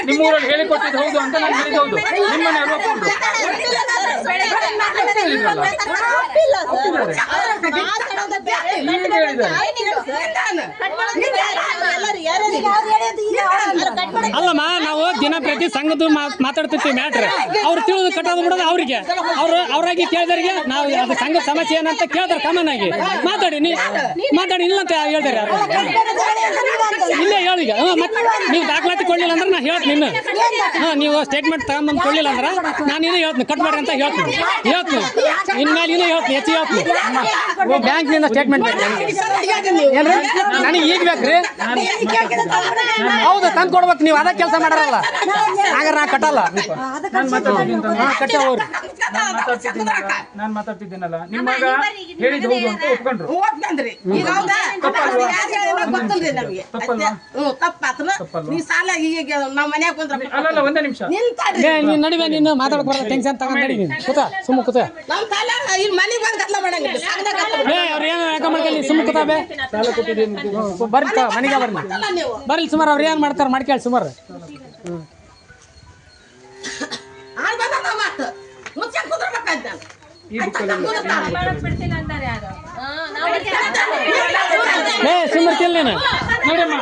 ನಿಮ್ಮೂರಲ್ಲಿ ಹೇಳಿಕೊಟ್ಟಿದ್ದು ಹೌದು ಅಂತ ನಾನು ಹೇಳಿದ್ದು ಹೌದು. ನಿಮ್ಮನೆ ಒಪ್ಪಿಕೊಂಡು ಅಲ್ಲಮ್ಮ ನಾವು ದಿನ ಪ್ರತಿ ಸಂಘದ ಮಾತಾಡ್ತಿರ್ತೀವಿ ಮ್ಯಾಟ್ರ್ ಅವ್ರು ತಿಳಿದು ಕಟ್ಟೋದು ಬಿಡೋದು ಅವ್ರಿಗೆ ಅವ್ರಾಗಿ ಕೇಳಿದವ್ರಿಗೆ ನಾವು ಅದು ಸಂಘದ ಸಮಸ್ಯೆ ಏನಂತ ಕೇಳ್ತಾರೆ ಕಾಮನ್ ಆಗಿ ಮಾತಾಡಿ ಇಲ್ಲ ಅಂತ ಹೇಳ್ತಾರೆ ಇಲ್ಲೇ ಹೇಳೀಗ ಮತ್ತೆ ನೀವು ದಾಖಲಾತಿ ಕೊಡ್ಲಿಲ್ಲ ಅಂದ್ರೆ ನಾ ಹೇಳ್ತೀನಿ ಇನ್ನು ನೀವು ಸ್ಟೇಟ್ಮೆಂಟ್ ತಗೊಂಬಂದು ಕೊಡ್ಲಿಲ್ಲ ಅಂದ್ರೆ ನಾನು ಇನ್ನೂ ಹೇಳ್ತೀನಿ ಕಟ್ ಮಾಡ್ರಿ ಅಂತ ಹೇಳ್ತೀನಿ ಇನ್ಮೇಲೆ ಇನ್ನೂ ಹೇಳ್ತೀನಿ ಹೆಚ್ಚಿಗೆ ಹೇಳ್ತೀನಿ ಬ್ಯಾಂಕ್ನಿಂದ ಸ್ಟೇಟ್ಮೆಂಟ್ ಏನ್ರಿ ನನಗೆ ಈಗ ಬೇಕ್ರಿ ಹೌದು ತಂದು ಕೊಡ್ಬೇಕು ನೀವು ಅದ ಕೆಲಸ ಮಾಡಾರಲ್ಲ ಹಾಗಾದ್ರೆ ನಾ ಕಟ್ಟಲ್ಲ ಕಟ್ಟವ್ರು ನಾನು ಮಾತಾಡ್ತಿದ್ದೀನಲ್ಲ ನಿಮ್ಮಗ ಹೇಳಿದ್ದು ಹೌದು ಅಂತ ಒಪ್ಕೊಂಡ್ರು. ಅಲ್ಲಲ್ಲ ಒಂದೇ ನಿಮಿಷ ನೀನು ನಡಿವೆ ನೀನು ಮಾತಾಡಕ್ ಬರಲ್ಲ ಟೆನ್ಷನ್ ತಗೊಂಡು ನಡಿ ನೀನು ಕೂತ ಸುಮ್ಮ ಕೂತ ಅವ್ರು ಏನು ಯಾಕ ಮಾಡ್ಕೊಳ್ಳಿ ಸುಮ್ಮ ಕೂತ ಬೇ ಸಾಲ ಕೊಟ್ಟಿದ್ದೀನಿ ಬರ್ರಿ ಮನೆಗೆ ಬರ್ರಿ ಸುಮಾರು ಅವ್ರು ಏನು ಮಾಡ್ತಾರೆ ಮಾಡ್ಕೊಳ್ಳಿ ಸುಮಾರು ಈ ಬುಕ್ಕಲ್ಲಿ ಸುಮ್ಮನೆ ತಿಲ್ ನೀನು ನೋಡಮ್ಮ